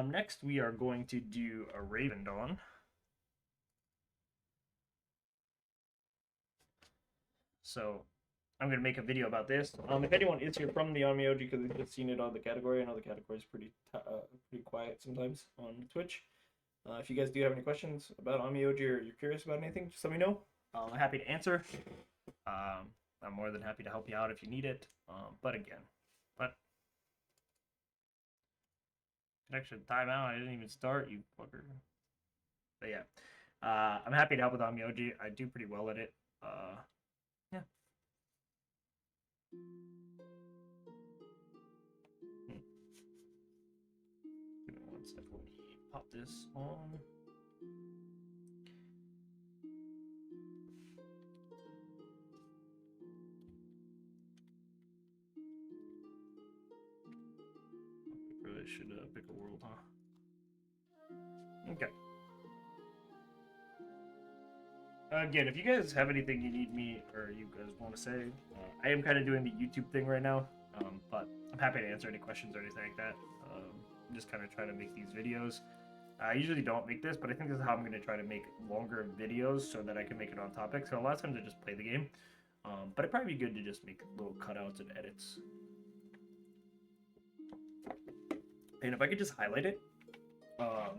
Next we are going to do a Ravendawn. So I'm going to make a video about this. If anyone is here from the Onmyoji, because they've just seen it on the category, I know the category is pretty quiet sometimes on Twitch. If you guys do have any questions about Onmyoji or you're curious about anything, just let me know. I'm happy to answer. I'm more than happy to help you out if you need it. But connection timeout. I didn't even start, you fucker. But yeah, I'm happy to help with Onmyoji. I do pretty well at it. Yeah. Give me one second. Let me pop this on. Really should pick a world, huh? Okay. Again, if you guys have anything you need me or you guys want to say, I am kind of doing the YouTube thing right now, but I'm happy to answer any questions or anything like that. I'm just kind of trying to make these videos. I usually don't make this, but I think this is how I'm going to try to make longer videos so that I can make it on topic. So a lot of times I just play the game, but it'd probably be good to just make little cutouts and edits. And if I could just highlight it, a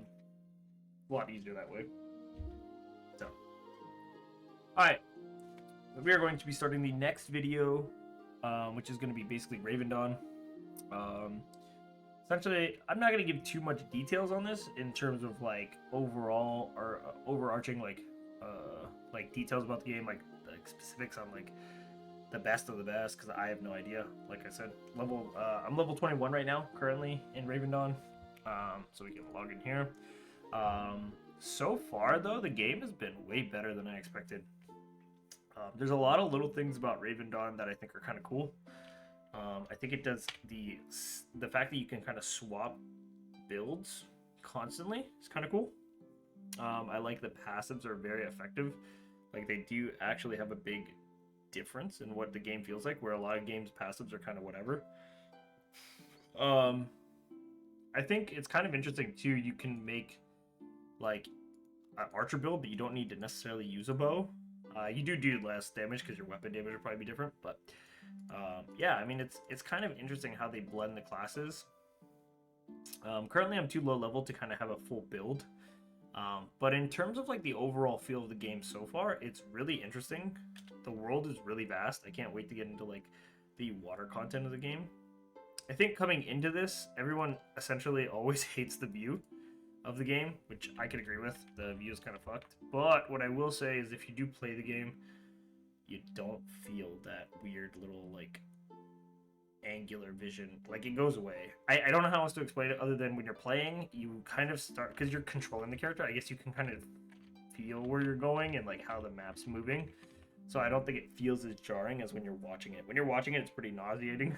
lot easier that way. So, all right, we are going to be starting the next video, which is going to be basically Ravendawn. Essentially, I'm not going to give too much details on this in terms of like overall or overarching like details about the game, like specifics on like the best of the best, because I have no idea. Like I said, I'm level 21 right now, currently in Ravendawn. So we can log in here. So far though, the game has been way better than I expected. There's a lot of little things about Ravendawn that I think are kind of cool. I think it does the fact that you can kind of swap builds constantly is kind of cool. I like the passives are very effective. Like they do actually have a big difference in what the game feels like, where a lot of games passives are kind of whatever. I think it's kind of interesting too. You can make like an archer build, but you don't need to necessarily use a bow. You do less damage because your weapon damage will probably be different, but yeah, I mean it's kind of interesting how they blend the classes. Currently, I'm too low level to kind of have a full build, but in terms of like the overall feel of the game so far, it's really interesting. The world is really vast. I can't wait to get into like the water content of the game. I think coming into this, everyone essentially always hates the view of the game, which I can agree with. The view is kind of fucked. But what I will say is if you do play the game, you don't feel that weird little like angular vision. Like it goes away. I don't know how else to explain it other than when you're playing, you kind of start, because you're controlling the character, I guess you can kind of feel where you're going and like how the map's moving. So I don't think it feels as jarring as when you're watching it. When you're watching it, it's pretty nauseating.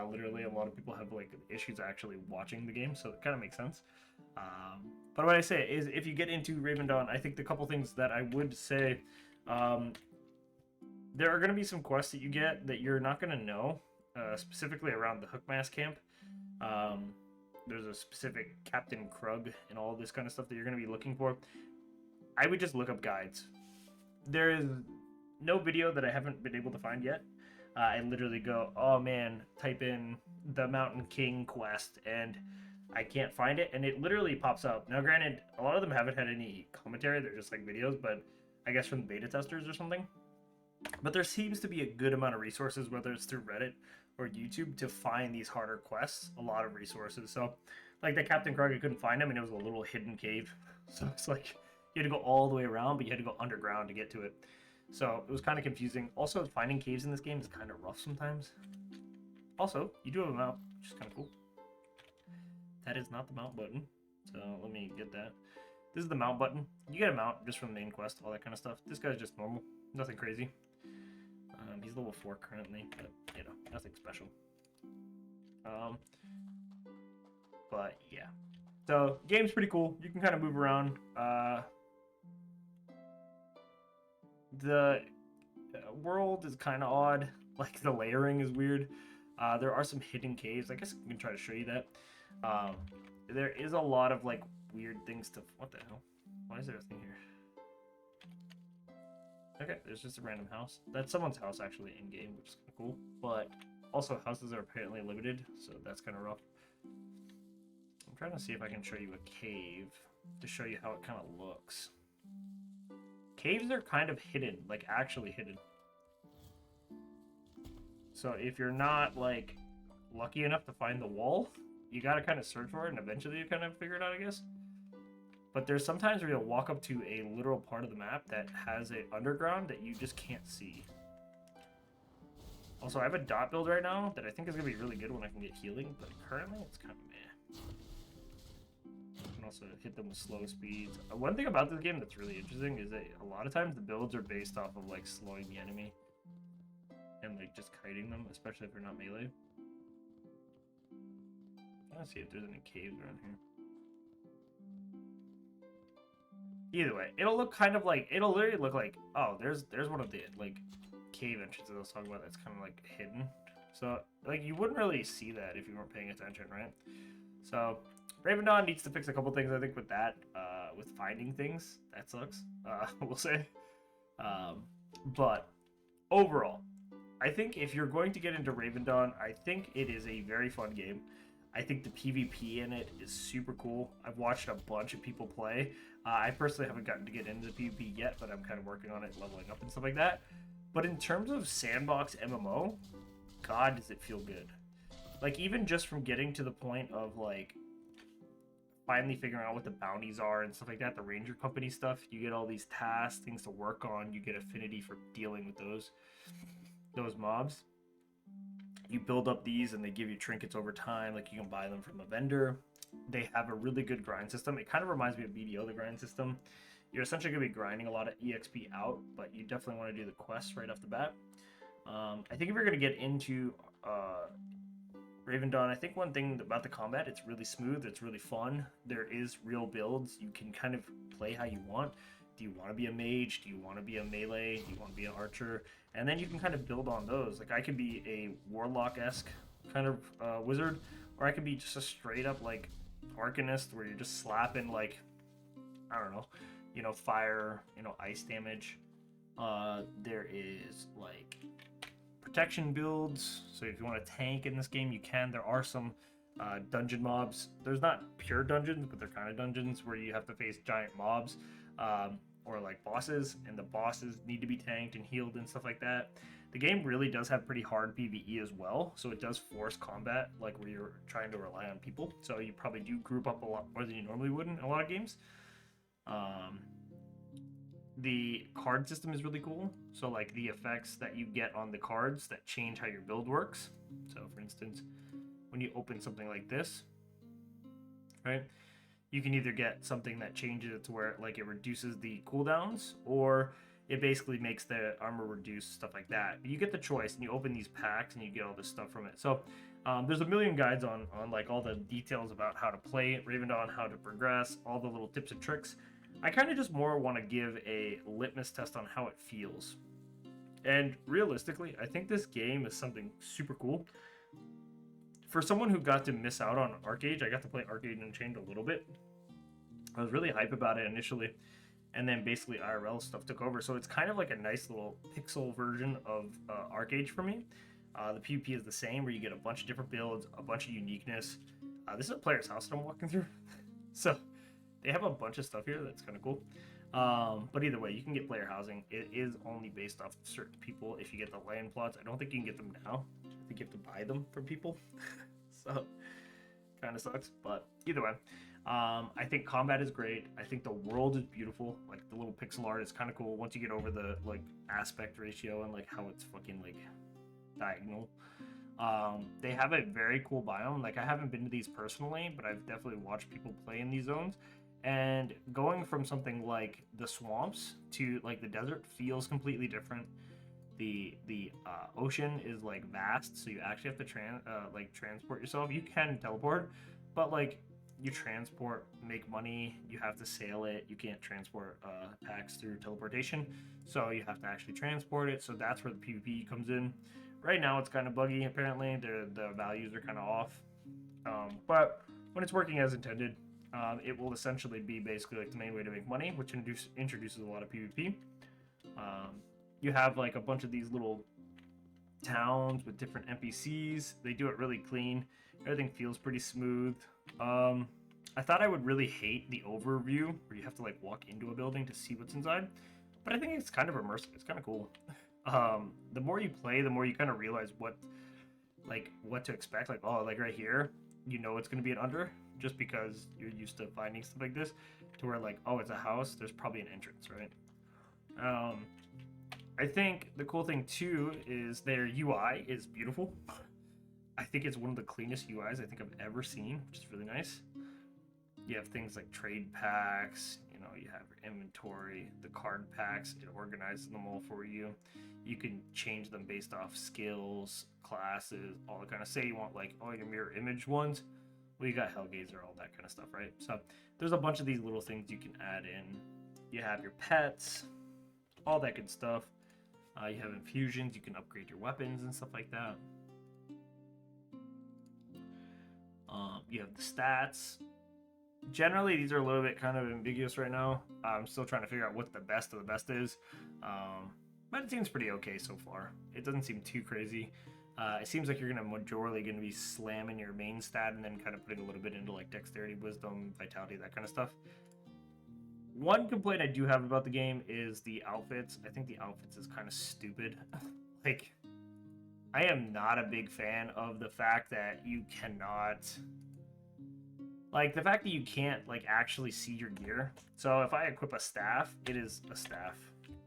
Literally, a lot of people have like issues actually watching the game, so it kind of makes sense. But what I say is, if you get into Ravendawn, I think the couple things that I would say, there are going to be some quests that you get that you're not going to know, specifically around the Hookmask camp. There's a specific Captain Krug and all this kind of stuff that you're going to be looking for. I would just look up guides. There is no video that I haven't been able to find yet. I literally go, oh man, type in the Mountain King quest, and I can't find it, and it literally pops up. Now, granted, a lot of them haven't had any commentary; they're just like videos, but I guess from the beta testers or something. But there seems to be a good amount of resources, whether it's through Reddit or YouTube, to find these harder quests. A lot of resources. So, like the Captain Krug, I couldn't find him, and it was a little hidden cave. So it's like you had to go all the way around, but you had to go underground to get to it. So it was kind of confusing. Also, finding caves in this game is kind of rough sometimes. Also, you do have a mount, which is kind of cool. That is not the mount button. So let me get that. This is the mount button. You get a mount just from the main quest, all that kind of stuff. This guy's just normal. Nothing crazy. He's level 4 currently, but, you know, nothing special. But, yeah. So, game's pretty cool. You can kind of move around. The world is kind of odd. Like, the layering is weird. There are some hidden caves. I guess I can try to show you that. Um, there is a lot of like weird things to. What the hell? Why is there a thing here? Okay, there's just a random house. That's someone's house actually in game, which is kind of cool. But also houses are apparently limited, so that's kind of rough. I'm trying to see if I can show you a cave to show you how it kind of looks. Caves are kind of hidden, like actually hidden. So if you're not like lucky enough to find the wall, you gotta kind of search for it, and eventually you kind of figure it out, I guess. But there's sometimes where you'll walk up to a literal part of the map that has an underground that you just can't see. Also, I have a dot build right now that I think is going to be really good when I can get healing, but currently it's kind of meh. I can also hit them with slow speeds. One thing about this game that's really interesting is that a lot of times the builds are based off of like slowing the enemy and like just kiting them, especially if they're not melee. I'm trying to see if there's any caves around here. Either way, it'll look kind of like, it'll literally look like, oh, there's one of the like cave entrances I was talking about that's kind of like hidden. So like you wouldn't really see that if you weren't paying attention, right? So Ravendawn needs to fix a couple things, I think, with that, with finding things. That sucks, we'll say. But overall, I think if you're going to get into Ravendawn, I think it is a very fun game. I think the PvP in it is super cool. I've watched a bunch of people play. I personally haven't gotten to get into the PvP yet, but I'm kind of working on it, leveling up and stuff like that. But in terms of sandbox MMO, God, does it feel good. Like, even just from getting to the point of, like, finally figuring out what the bounties are and stuff like that, the ranger company stuff, you get all these tasks, things to work on, you get affinity for dealing with those mobs. You build up these and they give you trinkets over time, like you can buy them from a vendor. They have a really good grind system. It kind of reminds me of BDO, the grind system. You're essentially going to be grinding a lot of EXP out, but you definitely want to do the quests right off the bat. I think if you're going to get into Ravendawn, I think one thing about the combat, it's really smooth, it's really fun. There is real builds. You can kind of play how you want. Do you want to be a mage? Do you want to be a melee? Do you want to be an archer? And then you can kind of build on those. Like, I could be a warlock-esque kind of wizard, or I could be just a straight-up, like, arcanist, where you're just slapping, like, I don't know, you know, fire, you know, ice damage. There is, like, protection builds. So if you want to tank in this game, you can. There are some dungeon mobs. There's not pure dungeons, but they're kind of dungeons where you have to face giant mobs. Or like bosses, and the bosses need to be tanked and healed and stuff like that. The game really does have pretty hard PvE as well, so it does force combat, like where you're trying to rely on people. So you probably do group up a lot more than you normally would in a lot of games. The card system is really cool. So like the effects that you get on the cards that change how your build works. So for instance, when you open something like this, right? You can either get something that changes it to where like it reduces the cooldowns, or it basically makes the armor reduce, stuff like that. But you get the choice, and you open these packs, and you get all this stuff from it. So there's a million guides on like all the details about how to play Ravendawn, how to progress, all the little tips and tricks. I kind of just more want to give a litmus test on how it feels. And realistically, I think this game is something super cool. For someone who got to miss out on Arcade, I got to play Arcade Unchained a little bit. I was really hype about it initially, and then basically IRL stuff took over. So it's kind of like a nice little pixel version of Arcade for me. The PvP is the same, where you get a bunch of different builds, a bunch of uniqueness. This is a player's house that I'm walking through. So they have a bunch of stuff here that's kind of cool. But either way, you can get player housing. It is only based off certain people if you get the land plots. I don't think you can get them now. I think you have to buy them from people. So kind of sucks, but either way, I think combat is great. I think the world is beautiful. Like the little pixel art is kind of cool once you get over the like aspect ratio and like how it's fucking like diagonal. They have a very cool biome. Like I haven't been to these personally, but I've definitely watched people play in these zones. And going from something like the swamps to like the desert feels completely different. The ocean is like vast, so you actually have to transport yourself. You can teleport, but like you transport, make money, you have to sail it. You can't transport packs through teleportation, so you have to actually transport it. So that's where the PvP comes in. Right now it's kind of buggy. Apparently the values are kind of off, but when it's working as intended, it will essentially be basically like the main way to make money, which introduces a lot of PvP. You have like a bunch of these little towns with different NPCs. They do it really clean. Everything feels pretty smooth. I thought I would really hate the overview where you have to like walk into a building to see what's inside, but I think it's kind of immersive. It's kind of cool. The more you play, the more you kind of realize what to expect. Like, oh, like right here, you know it's going to be an under just because you're used to finding stuff like this, to where like, oh, it's a house, there's probably an entrance, right? I think the cool thing too is their UI is beautiful. I think it's one of the cleanest UIs I think I've ever seen, which is really nice. You have things like trade packs, you know, you have your inventory, the card packs, it organizes them all for you. You can change them based off skills, classes, all that kind of. Say you want like all your mirror image ones, well, you got Hellgazer, all that kind of stuff, right? So there's a bunch of these little things you can add in. You have your pets, all that good stuff. You have infusions, you can upgrade your weapons and stuff like that. You have the stats. Generally, these are a little bit kind of ambiguous right now. I'm still trying to figure out what the best of the best is. But it seems pretty okay so far. It doesn't seem too crazy. It seems like you're majorly going to be slamming your main stat and then kind of putting a little bit into like dexterity, wisdom, vitality, that kind of stuff. One complaint I do have about the game is the outfits. I think the outfits is kind of stupid. Like, I am not a big fan of the fact that you cannot... Like, the fact that you can't, like, actually see your gear. So if I equip a staff, it is a staff.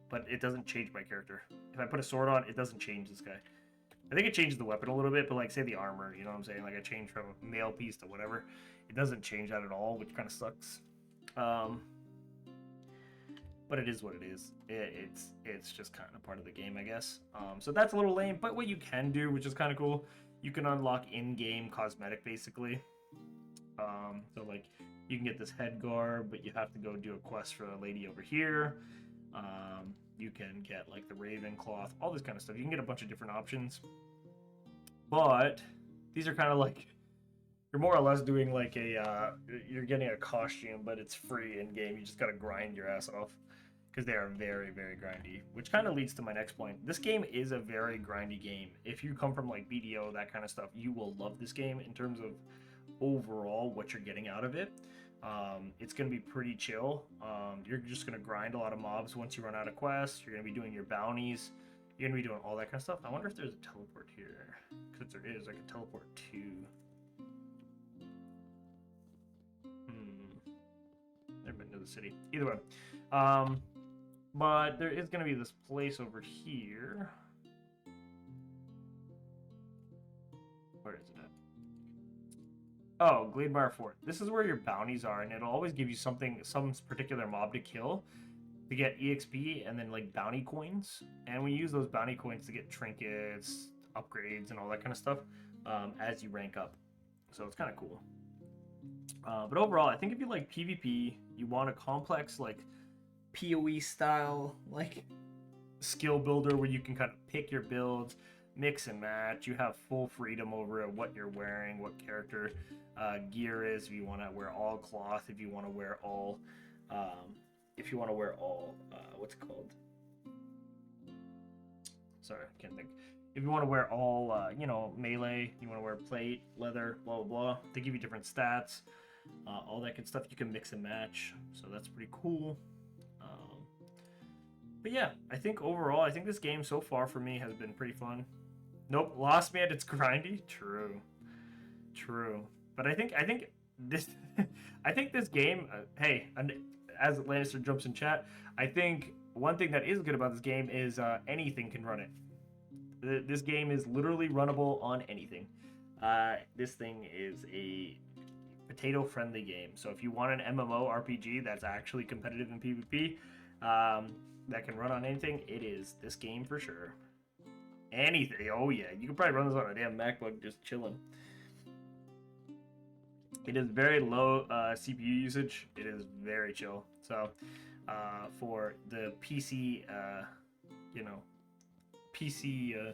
But it doesn't change my character. If I put a sword on, it doesn't change this guy. I think it changes the weapon a little bit, but, like, say the armor, you know what I'm saying? Like, I change from a male piece to whatever. It doesn't change that at all, which kind of sucks. But it is what it is. It's just kind of part of the game, I guess. So that's a little lame, but what you can do, which is kind of cool, you can unlock in-game cosmetic, basically. So like you can get this head guard, but you have to go do a quest for a lady over here. You can get like the raven cloth, all this kind of stuff. You can get a bunch of different options, but these are kind of like, you're more or less doing like a you're getting a costume, but it's free in game. You just gotta grind your ass off because they are very, very grindy, which kind of leads to my next point. This game is a very grindy game. If you come from like BDO, that kind of stuff, you will love this game in terms of overall what you're getting out of it. It's going to be pretty chill. You're just going to grind a lot of mobs once you run out of quests. You're going to be doing your bounties. You're going to be doing all that kind of stuff. I wonder if there's a teleport here. Because if there is, I can teleport to... Never been to the city. Either way. But there is going to be this place over here. Where is it at? Oh, Glademire Fort. This is where your bounties are, and it'll always give you something, some particular mob to kill to get EXP and then like bounty coins. And we use those bounty coins to get trinkets, upgrades, and all that kind of stuff as you rank up. So it's kind of cool. But overall, I think if you like PvP, you want a complex like PoE style like skill builder where you can kind of pick your builds, mix and match. You have full freedom over what you're wearing, what character gear is. If you want to wear all cloth, if you want to wear all, what's it called? Sorry, I can't think. If you want to wear all, melee, you want to wear plate, leather, blah, blah, blah. They give you different stats, all that good stuff. You can mix and match, so that's pretty cool. But yeah, I think overall, I think this game so far for me has been pretty fun. Nope, lost me at its grindy. True. But I think this, I think this game. Hey, as Lannister jumps in chat, I think one thing that is good about this game is anything can run it. This game is literally runnable on anything. This thing is a potato-friendly game. So if you want an MMO RPG that's actually competitive in PvP, that can run on anything, it is this game for sure. Anything. Oh yeah, you can probably run this on a damn MacBook just chilling. It is very low CPU usage. It is very chill. So for the PC, PC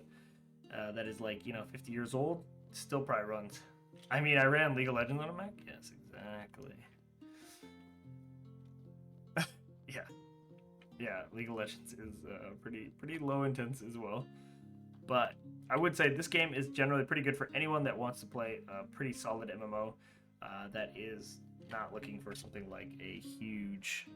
that is like 50 years old, still probably runs I mean, I ran League of Legends on a Mac. Yes, exactly. Yeah, yeah. League of Legends is pretty low intense as well. But I would say this game is generally pretty good for anyone that wants to play a pretty solid MMO that is not looking for something like a huge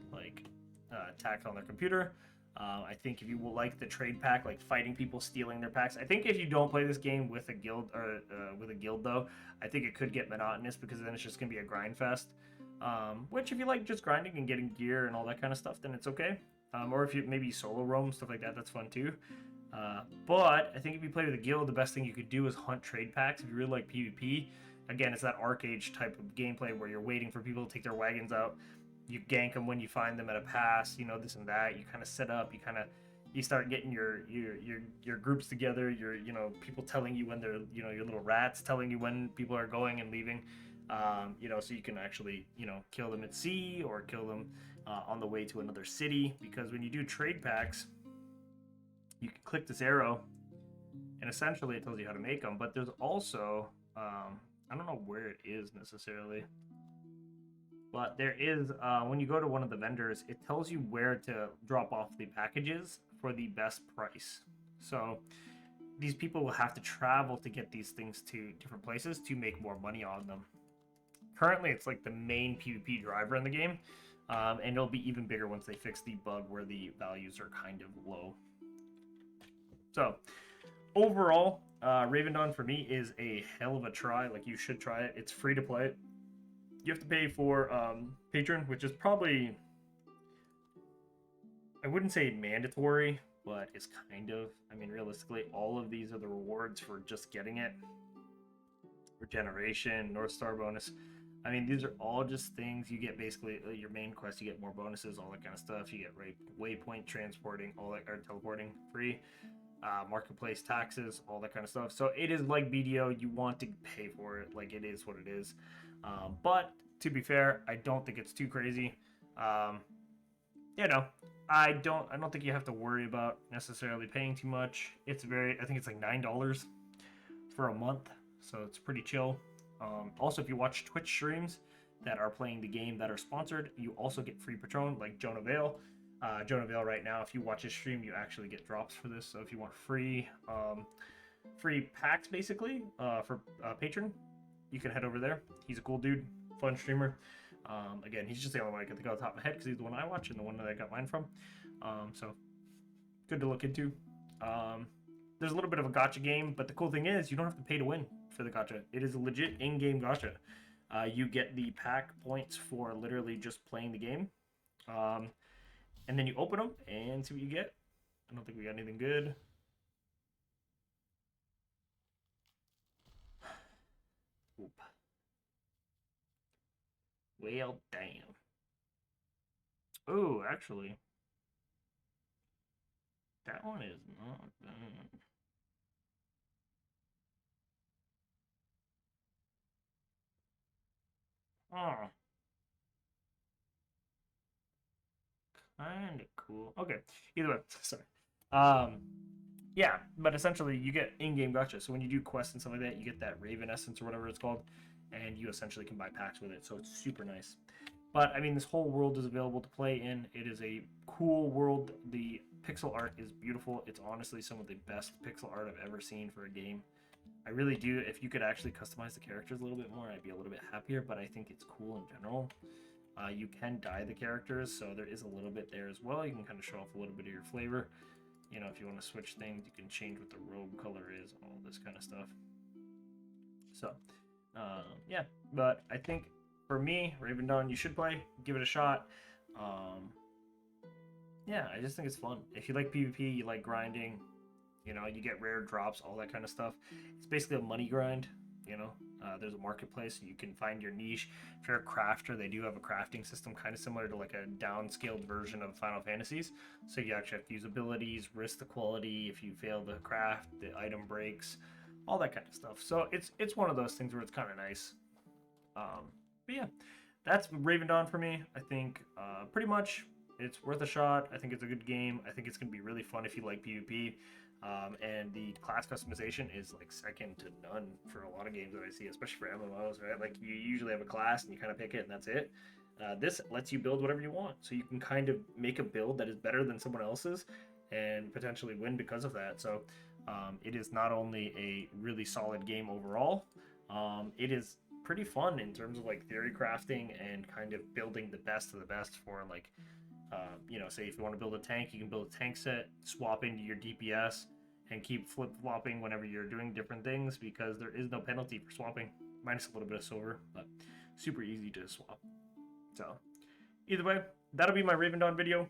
tax on their computer. I think if you will like the trade pack, like fighting people, stealing their packs. I think if you don't play this game with a guild or with a guild though, I think it could get monotonous because then it's just gonna be a grind fest. Which if you like just grinding and getting gear and all that kind of stuff, then it's okay. Or if you maybe solo roam stuff like that, that's fun too. But I think if you play with a guild, the best thing you could do is hunt trade packs. If you really like PvP, again, it's that Arcade type of gameplay where you're waiting for people to take their wagons out. You gank them when you find them at a pass. You know, this and that. You kind of set up. You start getting your groups together. People telling you when they're your little rats telling you when people are going and leaving. So you can actually kill them at sea or kill them on the way to another city. Because when you do trade packs, you can click this arrow and essentially it tells you how to make them. But there's also I don't know where it is necessarily, but there is when you go to one of the vendors, it tells you where to drop off the packages for the best price. So these people will have to travel to get these things to different places to make more money on them. Currently it's like the main PvP driver in the game, and it'll be even bigger once they fix the bug where the values are kind of low. So overall, Ravendawn for me is a hell of a try. Like, you should try it. It's free to play. You have to pay for Patron, which is probably, I wouldn't say mandatory, but it's kind of. I mean, realistically, all of these are the rewards for just getting it. Regeneration, North Star bonus. I mean, these are all just things you get. Basically, your main quest, you get more bonuses, all that kind of stuff. You get waypoint transporting, all that, or teleporting free. Marketplace taxes, all that kind of stuff. So it is like BDO. You want to pay for it. Like, it is what it is. But to be fair, I don't think it's too crazy. I don't think you have to worry about necessarily paying too much. I think it's like $9 for a month, so it's pretty chill. Also, if you watch Twitch streams that are playing the game that are sponsored, you also get free Patron, like Jonah Vale. Jonah Vale right now, if you watch his stream, you actually get drops for this. So if you want free packs, basically, for Patron, you can head over there. He's a cool dude, fun streamer. Again, he's just the only one I can think of off the top of my head because he's the one I watch and the one that I got mine from. So good to look into. There's a little bit of a gacha game, but the cool thing is you don't have to pay to win for the gacha. It is a legit in-game gacha. You get the pack points for literally just playing the game. And then you open them and see what you get. I don't think we got anything good. Oop. Well, damn. Oh, actually, that one is not bad. Oh, kind of cool. Okay, either way, sorry. Um, yeah, but essentially you get in-game gacha. So when you do quests and stuff like that, you get that Raven Essence or whatever it's called, and you essentially can buy packs with it. So it's super nice. But I mean, this whole world is available to play in. It is a cool world. The pixel art is beautiful. It's honestly some of the best pixel art I've ever seen for a game. I really do. If you could actually customize the characters a little bit more, I'd be a little bit happier. But I think it's cool in general. You can dye the characters, so there is a little bit there as well. You can kind of show off a little bit of your flavor. You know, if you want to switch things, you can change what the robe color is, all this kind of stuff. So, yeah. But I think for me, Ravendawn, you should play. Give it a shot. Yeah, I just think it's fun. If you like PvP, you like grinding, you get rare drops, all that kind of stuff. It's basically a money grind, there's a marketplace, you can find your niche. If you're a crafter, they do have a crafting system kind of similar to like a downscaled version of Final Fantasies. So you actually have to use abilities, risk the quality. If you fail the craft, the item breaks, all that kind of stuff. So it's one of those things where it's kind of nice. But yeah, that's Ravendawn for me. I think pretty much it's worth a shot. I think it's a good game. I think it's going to be really fun if you like PvP. And the class customization is like second to none for a lot of games that I see, especially for MMOs, right? Like you usually have a class and you kind of pick it and that's it. This lets you build whatever you want, so you can kind of make a build that is better than someone else's and potentially win because of that. So it is not only a really solid game overall, it is pretty fun in terms of like theory crafting and kind of building the best of the best for like say if you want to build a tank, you can build a tank set, swap into your DPS, and keep flip-flopping whenever you're doing different things because there is no penalty for swapping, minus a little bit of silver, but super easy to swap. So either way, that'll be my Ravendawn video.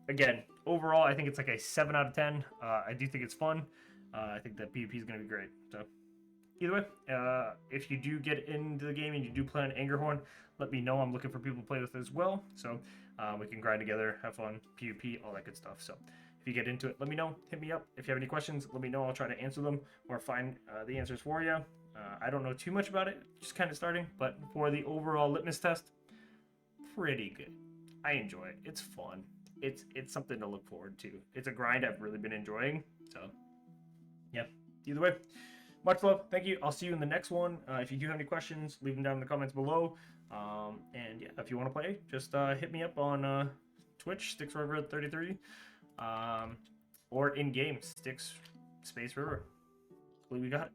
Again, overall, I think it's like a 7 out of 10. I do think it's fun. I think that PvP is going to be great. So either way, if you do get into the game and you do play on Angerhorn, let me know. I'm looking for people to play with as well. So we can grind together, have fun, PvP, all that good stuff. So if you get into it, let me know. Hit me up. If you have any questions, let me know. I'll try to answer them or find the answers for you. I don't know too much about it, just kind of starting. But for the overall litmus test, pretty good. I enjoy it. It's fun. It's something to look forward to. It's a grind I've really been enjoying. So yeah, either way, much love. Thank you. I'll see you in the next one. If you do have any questions, leave them down in the comments below. And yeah, if you want to play, just hit me up on Twitch, Styxriver33, or in game, Styx Space River. Hopefully we got it.